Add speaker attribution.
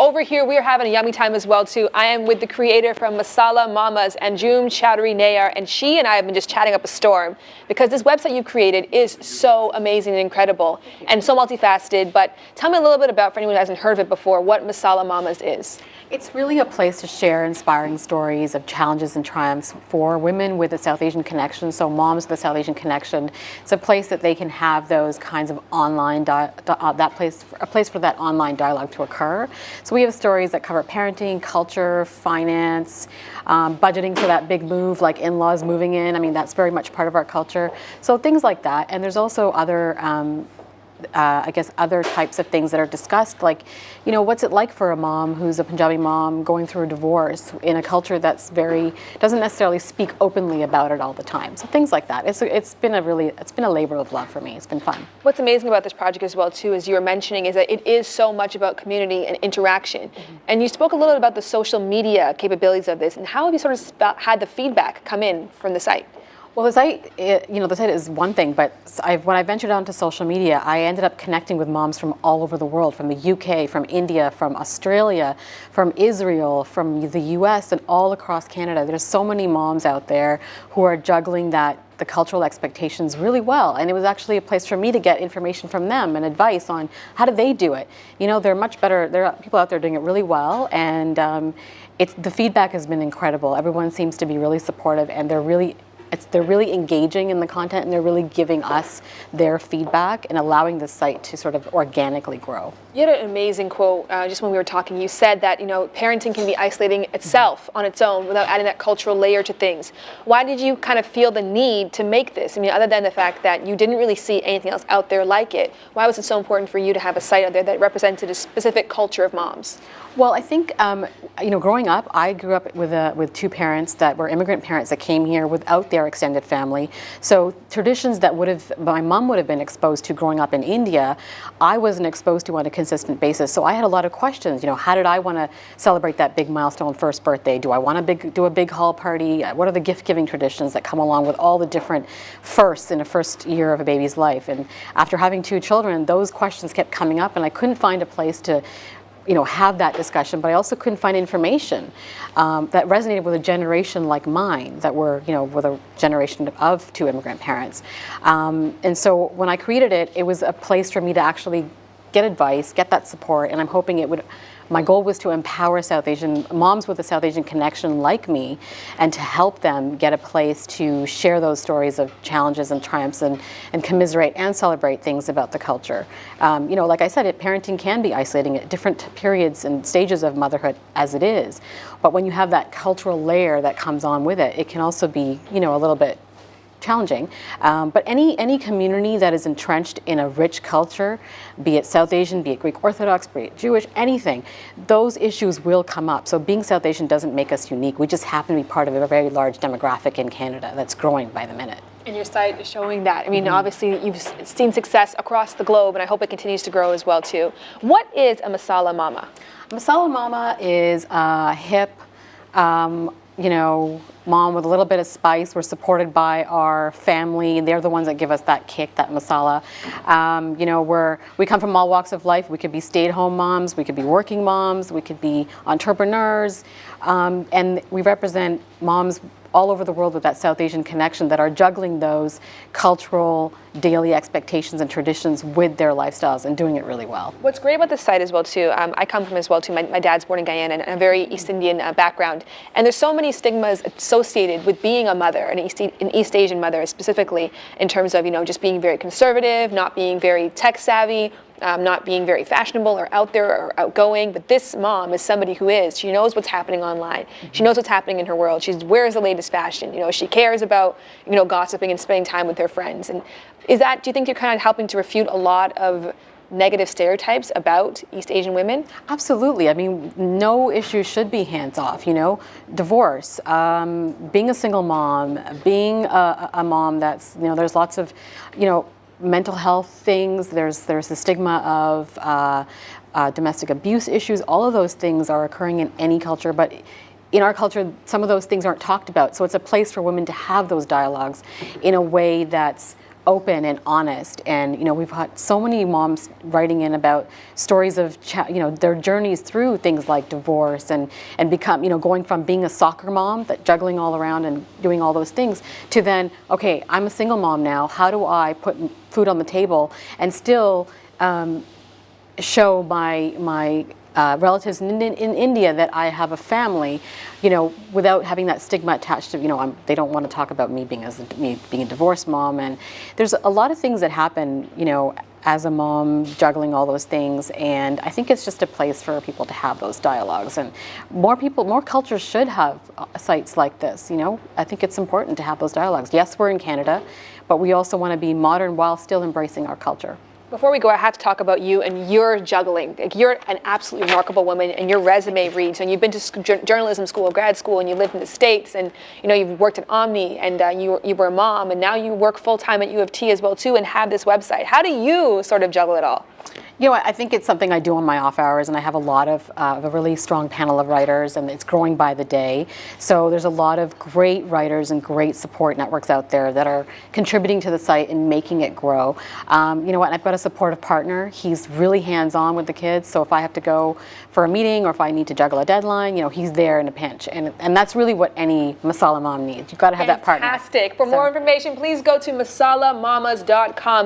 Speaker 1: over here, we are having a yummy time as well, too. I am with the creator from Masala, Mommas, Anjum Chowdhury Nayar, and she and I have been just chatting up a storm because this website you created is so amazing and incredible and so multifaceted. But tell me a little bit about, for anyone who hasn't heard of it before, what Masala Mommas is.
Speaker 2: It's really a place to share inspiring stories of challenges and triumphs for women with a South Asian connection, so moms with a South Asian connection. It's a place that they can have those kinds of online, a place for that online dialogue to occur. So we have stories that cover parenting, culture, finance, budgeting for that big move like in-laws moving in. I mean, that's very much part of our culture. So things like that. And there's also other I guess other types of things that are discussed, like, you know, what's it like for a mom who's a Punjabi mom going through a divorce in a culture that's doesn't necessarily speak openly about it all the time. So things like that. It's been a labor of love for me. It's been fun.
Speaker 1: What's amazing about this project as well, too, as you were mentioning, is that it is so much about community and interaction. And you spoke a little bit about the social media capabilities of this, and how have you sort of had the feedback come in from the site?
Speaker 2: Well, the site, the site is one thing, but when I ventured onto social media, I ended up connecting with moms from all over the world, from the UK, from India, from Australia, from Israel, from the US, and all across Canada. There's so many moms out there who are juggling the cultural expectations really well, and it was actually a place for me to get information from them and advice on how do they do it. You know, they're much better. There are people out there doing it really well, and the feedback has been incredible. Everyone seems to be really supportive, and they're really engaging in the content, and they're really giving us their feedback and allowing the site to sort of organically grow.
Speaker 1: You had an amazing quote just when we were talking. You said that, you know, parenting can be isolating itself on its own without adding that cultural layer to things. Why did you kind of feel the need to make this? I mean, other than the fact that you didn't really see anything else out there like it, why was it so important for you to have a site out there that represented a specific culture of moms?
Speaker 2: Well, I think, growing up, I grew up with two parents that were immigrant parents that came here without their extended family. So traditions that my mom would have been exposed to growing up in India, I wasn't exposed to on a consistent basis. So I had a lot of questions. You know, how did I want to celebrate that big milestone first birthday? Do I want to do a big hall party? What are the gift-giving traditions that come along with all the different firsts in a first year of a baby's life? And after having two children, those questions kept coming up, and I couldn't find a place to have that discussion, but I also couldn't find information that resonated with a generation like mine, that were, with a generation of two immigrant parents. And so when I created it, it was a place for me to actually get advice, get that support, and I'm hoping my goal was to empower South Asian moms with a South Asian connection like me, and to help them get a place to share those stories of challenges and triumphs, and commiserate and celebrate things about the culture. Like I said, parenting can be isolating at different periods and stages of motherhood as it is. But when you have that cultural layer that comes on with it, it can also be, a little bit challenging, but any community that is entrenched in a rich culture, be it South Asian, be it Greek Orthodox, be it Jewish, anything, those issues will come up. So being South Asian doesn't make us unique. We just happen to be part of a very large demographic in Canada that's growing by the minute.
Speaker 1: And your site is showing that. I mean, obviously you've seen success across the globe, and I hope it continues to grow as well too. What is a Masala Mama?
Speaker 2: Masala Mama is a hip, mom with a little bit of spice. We're supported by our family. They're the ones that give us that kick, that masala. We come from all walks of life. We could be stay-at-home moms, we could be working moms, we could be entrepreneurs, and we represent moms all over the world with that South Asian connection that are juggling those cultural daily expectations and traditions with their lifestyles and doing it really well.
Speaker 1: What's great about this site as well too, I come from as well too, my dad's born in Guyana and a very East Indian background, and there's so many stigmas associated with being a mother, an East Asian mother specifically, in terms of just being very conservative, not being very tech savvy, not being very fashionable or out there or outgoing. But this mom is somebody who is. She knows what's happening online. She knows what's happening in her world. She wears the latest fashion. She cares about gossiping and spending time with her friends. And do you think you're kind of helping to refute a lot of negative stereotypes about East Asian women?
Speaker 2: Absolutely. I mean, no issue should be hands off. Divorce, being a single mom, being a mom that's there's lots of mental health things. There's the stigma of domestic abuse issues. All of those things are occurring in any culture, but in our culture, some of those things aren't talked about. So it's a place for women to have those dialogues in a way that's open and honest. And, you know, we've had so many moms writing in about stories of, you know, their journeys through things like divorce and become, you know, going from being a soccer mom, that juggling all around and doing all those things, to then, okay, I'm a single mom now. How do I put food on the table and still show my relatives in India that I have a family, you know, without having that stigma attached to, you know, they don't want to talk about me being a divorced mom. And there's a lot of things that happen, you know, as a mom, juggling all those things. And I think it's just a place for people to have those dialogues. And more cultures should have sites like this, you know. I think it's important to have those dialogues. Yes, we're in Canada, but we also want to be modern while still embracing our culture.
Speaker 1: Before we go, I have to talk about you and your juggling. Like, you're an absolutely remarkable woman, and your resume reads. And you've been to journalism school, grad school, and you lived in the States, and you know you've worked at Omni, and you were a mom, and now you work full time at U of T as well too, and have this website. How do you sort of juggle it all?
Speaker 2: You know, I think it's something I do on my off hours, and I have a lot of a really strong panel of writers, and it's growing by the day. So there's a lot of great writers and great support networks out there that are contributing to the site and making it grow. You know what? I've got a supportive partner. He's really hands-on with the kids. So if I have to go for a meeting or if I need to juggle a deadline, you know, he's there in a pinch, and that's really what any Masala mom needs. You've got to have that partner.
Speaker 1: Fantastic. For more information, please go to masalamommas.com.